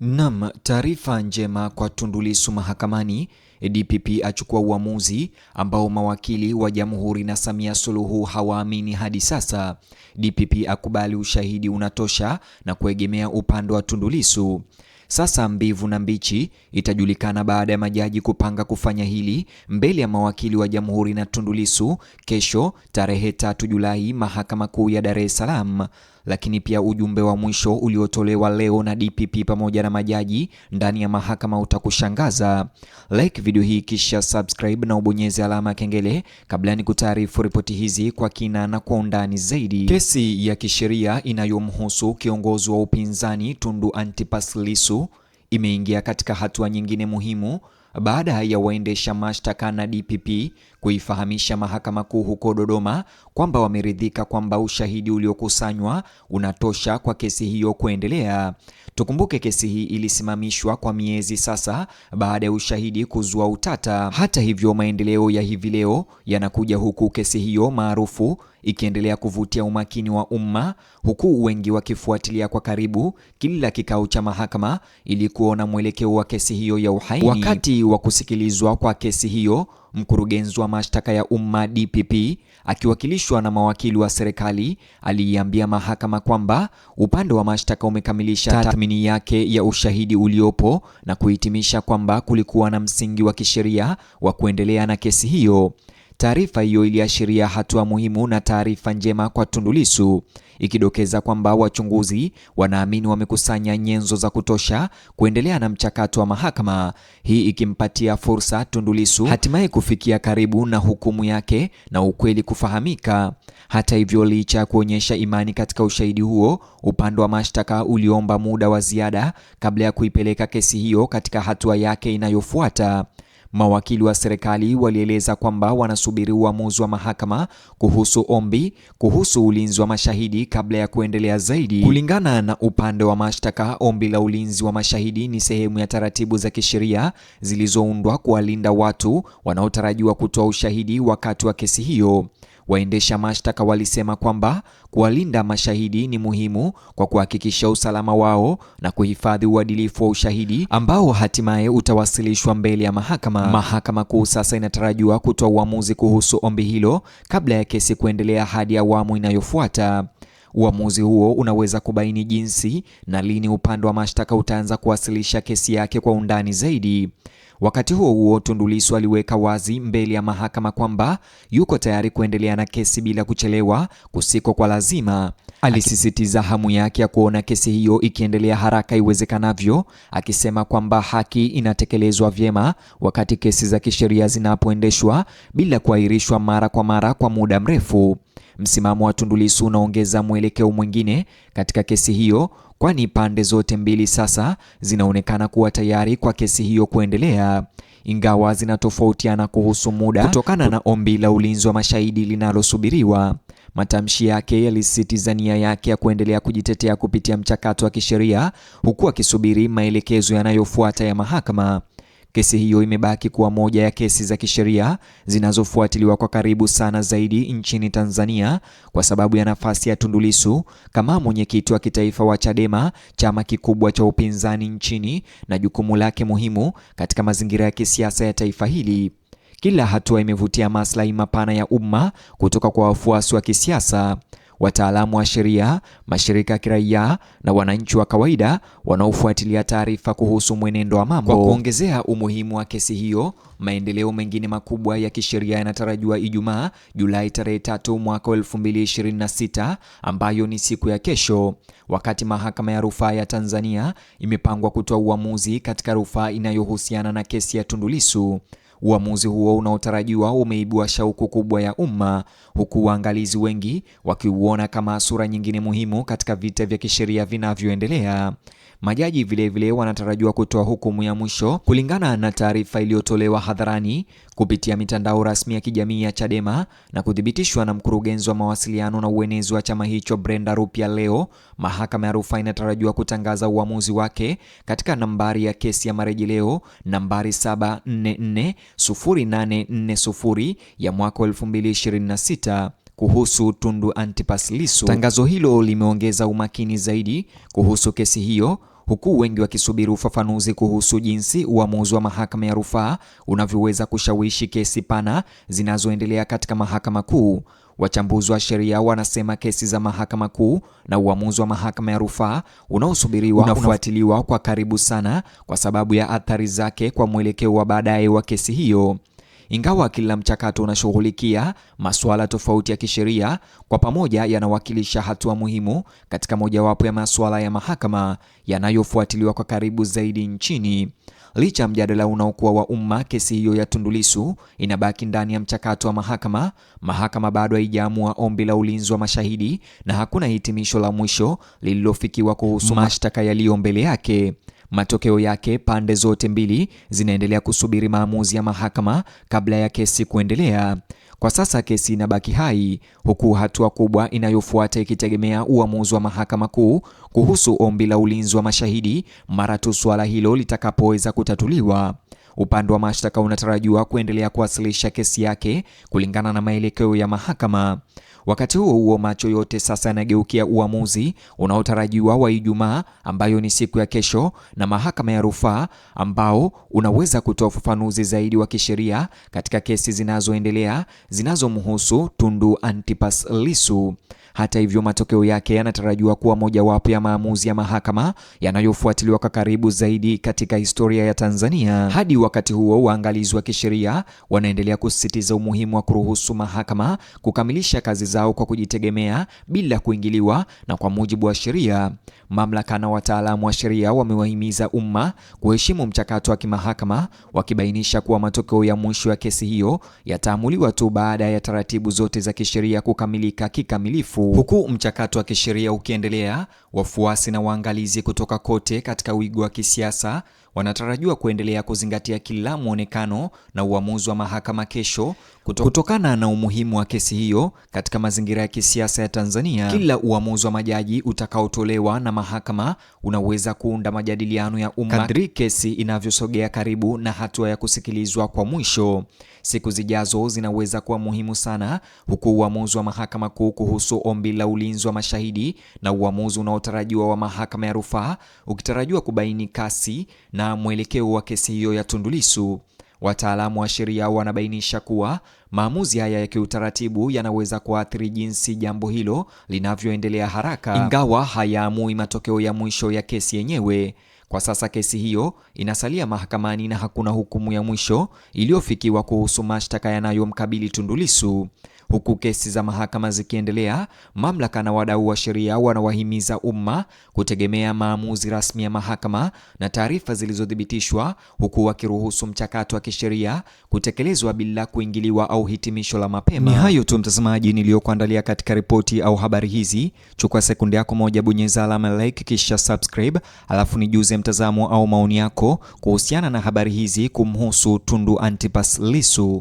Naam, taarifa njema kwa Tundu Lissu mahakamani. DPP achukua uamuzi ambao mawakili wa Jamhuri na Samia Suluhu hawaamini hadi sasa. DPP akubali ushahidi unatosha na kuegemea upande wa Tundu Lissu. Sasa mbivu na mbichi itajulikana baada ya majaji kupanga kufanya hili mbele ya mawakili wa Jamhuri na Tundu Lissu kesho tarehe 3 Julai Mahakama Kuu ya Dar es Salaam. Lakini pia ujumbe wa mwisho uliotolewa leo na DPP pamoja na majaji ndani ya mahakama utakushangaza. Like video hii kisha subscribe na ubonyeze alama ya kengele kabla ni kutaarifu ripoti hizi kwa kina na kwa undani zaidi. Kesi ya kisheria inayomhusu kiongozi wa upinzani Tundu Antipas Lissu imeingia katika hatua nyingine muhimu baada ya waendesha mashtaka na DPP kuifahamisha Mahakama Kuu huko Dodoma kwamba wameridhika kwamba ushahidi uliokusanywa unatosha kwa kesi hiyo kuendelea. Tukumbuke kesi hii ilisimamishwa kwa miezi sasa baada ya ushahidi kuzua utata. Hata hivyo, maendeleo ya hivi leo yanakuja huku kesi hiyo maarufu ikiendelea kuvutia umakini wa umma, huku wengi wakifuatilia kwa karibu kila kikao cha mahakama ili kuona mwelekeo wa kesi hiyo ya uhaini. Wakati wa kusikilizwa kwa kesi hiyo, mkurugenzi wa mashtaka ya umma DPP akiwakilishwa na mawakili wa serikali aliiambia mahakama kwamba upande wa mashtaka umekamilisha tathmini yake ya ushahidi uliopo na kuhitimisha kwamba kulikuwa na msingi wa kisheria wa kuendelea na kesi hiyo. Taarifa hiyo iliashiria hatua muhimu na taarifa njema kwa Tundu Lissu, ikidokeza kwamba wachunguzi wanaamini wamekusanya nyenzo za kutosha kuendelea na mchakato wa mahakama, hii ikimpatia fursa Tundu Lissu hatimaye kufikia karibu na hukumu yake na ukweli kufahamika. Hata hivyo, licha ya kuonyesha imani katika ushahidi huo, upande wa mashtaka uliomba muda wa ziada kabla ya kuipeleka kesi hiyo katika hatua yake inayofuata. Mawakili wa serikali walieleza kwamba wanasubiri uamuzi wa mahakama kuhusu ulinzi wa mashahidi kabla ya kuendelea zaidi. Kulingana na upande wa mashtaka, ombi la ulinzi wa mashahidi ni sehemu ya taratibu za kisheria zilizoundwa kuwalinda watu wanaotarajiwa kutoa ushahidi wakati wa kesi hiyo. Waendesha mashtaka walisema kwamba kuwalinda mashahidi ni muhimu kwa kuhakikisha usalama wao na kuhifadhi uadilifu wa ushahidi ambao hatimaye utawasilishwa mbele ya mahakama. Mahakama Kuu sasa inatarajiwa kutoa uamuzi kuhusu ombi hilo kabla ya kesi kuendelea hadi awamu inayofuata. Uamuzi huo unaweza kubaini jinsi na lini upande wa mashtaka utaanza kuwasilisha kesi yake kwa undani zaidi. Wakati huo huo, Tundu Lissu aliweka wazi mbele ya mahakama kwamba yuko tayari kuendelea na kesi bila kuchelewa kusiko kwa lazima. Alisisitiza hamu yake ya kuona kesi hiyo ikiendelea haraka iwezekanavyo, akisema kwamba haki inatekelezwa vyema wakati kesi za kisheria zinapoendeshwa bila kuahirishwa mara kwa mara kwa muda mrefu. Msimamo wa Tundu Lissu unaongeza mwelekeo mwingine katika kesi hiyo, kwani pande zote mbili sasa zinaonekana kuwa tayari kwa kesi hiyo kuendelea, ingawa zinatofautiana kuhusu muda kutokana na ombi la ulinzi wa mashahidi linalosubiriwa. Matamshi yake yalisisitiza nia yake ya kuendelea kujitetea kupitia mchakato wa kisheria huku akisubiri maelekezo yanayofuata ya mahakama. Kesi hiyo imebaki kuwa moja ya kesi za kisheria zinazofuatiliwa kwa karibu sana zaidi nchini Tanzania kwa sababu ya nafasi ya Tundu Lissu kama mwenyekiti wa kitaifa wa Chadema, chama kikubwa cha upinzani nchini, na jukumu lake muhimu katika mazingira ya kisiasa ya taifa hili. Kila hatua imevutia maslahi mapana ya umma kutoka kwa wafuasi wa kisiasa, wataalamu wa sheria, mashirika ya kiraia na wananchi wa kawaida wanaofuatilia taarifa kuhusu mwenendo wa mambo. Kwa kuongezea umuhimu wa kesi hiyo, maendeleo mengine makubwa ya kisheria yanatarajiwa Ijumaa, Julai tarehe 3 mwaka 2026, ambayo ni siku ya kesho, wakati Mahakama ya Rufaa ya Tanzania imepangwa kutoa uamuzi katika rufaa inayohusiana na kesi ya Tundu Lissu. Uamuzi huo unaotarajiwa umeibua shauku kubwa ya umma, huku waangalizi wengi wakiuona kama sura nyingine muhimu katika vita vya kisheria vinavyoendelea. Majaji vilevile wanatarajiwa kutoa hukumu ya mwisho kulingana na taarifa iliyotolewa hadharani kupitia mitandao rasmi ya kijamii ya Chadema na kuthibitishwa na mkurugenzi wa mawasiliano na uenezi wa chama hicho Brenda Rupia. Leo Mahakama ya Rufaa inatarajiwa kutangaza uamuzi wake katika nambari ya kesi ya marejeleo nambari 7440840 ya mwaka 2026 kuhusu Tundu Antipas Lissu. Tangazo hilo limeongeza umakini zaidi kuhusu kesi hiyo, huku wengi wakisubiri ufafanuzi kuhusu jinsi uamuzi wa mahakama ya rufaa unavyoweza kushawishi kesi pana zinazoendelea katika mahakama kuu. Wachambuzi wa sheria wanasema kesi za mahakama kuu na uamuzi wa mahakama ya rufaa unaosubiriwa unafuatiliwa kwa karibu sana kwa sababu ya athari zake kwa mwelekeo wa baadaye wa kesi hiyo. Ingawa kila mchakato unashughulikia masuala tofauti ya kisheria, kwa pamoja yanawakilisha hatua muhimu katika mojawapo ya masuala ya mahakama yanayofuatiliwa kwa karibu zaidi nchini. Licha mjadala unaokuwa wa umma, kesi hiyo ya Tundu Lissu inabaki ndani ya mchakato wa mahakama. Mahakama bado haijaamua ombi la ulinzi wa mashahidi na hakuna hitimisho la mwisho lililofikiwa kuhusu mashtaka yaliyo mbele yake. Matokeo yake, pande zote mbili zinaendelea kusubiri maamuzi ya mahakama kabla ya kesi kuendelea. Kwa sasa kesi inabaki hai, huku hatua kubwa inayofuata ikitegemea uamuzi wa mahakama kuu kuhusu ombi la ulinzi wa mashahidi mara tu suala hilo litakapoweza kutatuliwa. Upande wa mashtaka unatarajiwa kuendelea kuwasilisha kesi yake kulingana na maelekeo ya mahakama. Wakati huo huo, macho yote sasa yanageukia uamuzi unaotarajiwa wa Ijumaa, ambayo ni siku ya kesho, na mahakama ya rufaa, ambao unaweza kutoa ufafanuzi zaidi wa kisheria katika kesi zinazoendelea zinazomhusu Tundu Antipas Lissu. Hata hivyo, matokeo yake yanatarajiwa kuwa mojawapo ya maamuzi ya mahakama yanayofuatiliwa kwa karibu zaidi katika historia ya Tanzania. Hadi wakati huo, waangalizi wa kisheria wanaendelea kusisitiza umuhimu wa kuruhusu mahakama kukamilisha kazi zao kwa kujitegemea bila kuingiliwa na kwa mujibu wa sheria. Mamlaka na wataalamu wa sheria wamewahimiza umma kuheshimu mchakato wa kimahakama, wakibainisha kuwa matokeo ya mwisho ya kesi hiyo yataamuliwa tu baada ya taratibu zote za kisheria kukamilika kikamilifu. Huku mchakato wa kisheria ukiendelea, wafuasi na waangalizi kutoka kote katika wigo wa kisiasa wanatarajiwa kuendelea kuzingatia kila muonekano na uamuzi wa mahakama kesho kutokana na umuhimu wa kesi hiyo katika mazingira ya kisiasa ya Tanzania. Kila uamuzi wa majaji utakaotolewa na mahakama unaweza kuunda majadiliano ya umma kadri kesi inavyosogea karibu na hatua ya kusikilizwa kwa mwisho. Siku zijazo zinaweza kuwa muhimu sana, huku uamuzi wa mahakama kuu kuhusu ombi la ulinzi wa mashahidi na uamuzi unaotarajiwa wa mahakama ya rufaa ukitarajiwa kubaini kasi na mwelekeo wa kesi hiyo ya Tundu Lissu. Wataalamu wa sheria wanabainisha kuwa maamuzi haya ya kiutaratibu yanaweza kuathiri jinsi jambo hilo linavyoendelea haraka, ingawa hayaamui matokeo ya mwisho ya kesi yenyewe. Kwa sasa kesi hiyo inasalia mahakamani na hakuna hukumu ya mwisho iliyofikiwa kuhusu mashtaka yanayomkabili Tundu Lissu. Huku kesi za mahakama zikiendelea, mamlaka na wadau wa sheria wanawahimiza umma kutegemea maamuzi rasmi ya mahakama na taarifa zilizothibitishwa, huku wakiruhusu mchakato wa kisheria kutekelezwa bila kuingiliwa au hitimisho la mapema. Ni hayo tu mtazamaji niliyokuandalia katika ripoti au habari hizi. Chukua sekunde yako moja, bonyeza alama like kisha subscribe, alafu nijuze mtazamo au maoni yako kuhusiana na habari hizi kumhusu Tundu Antipas Lissu.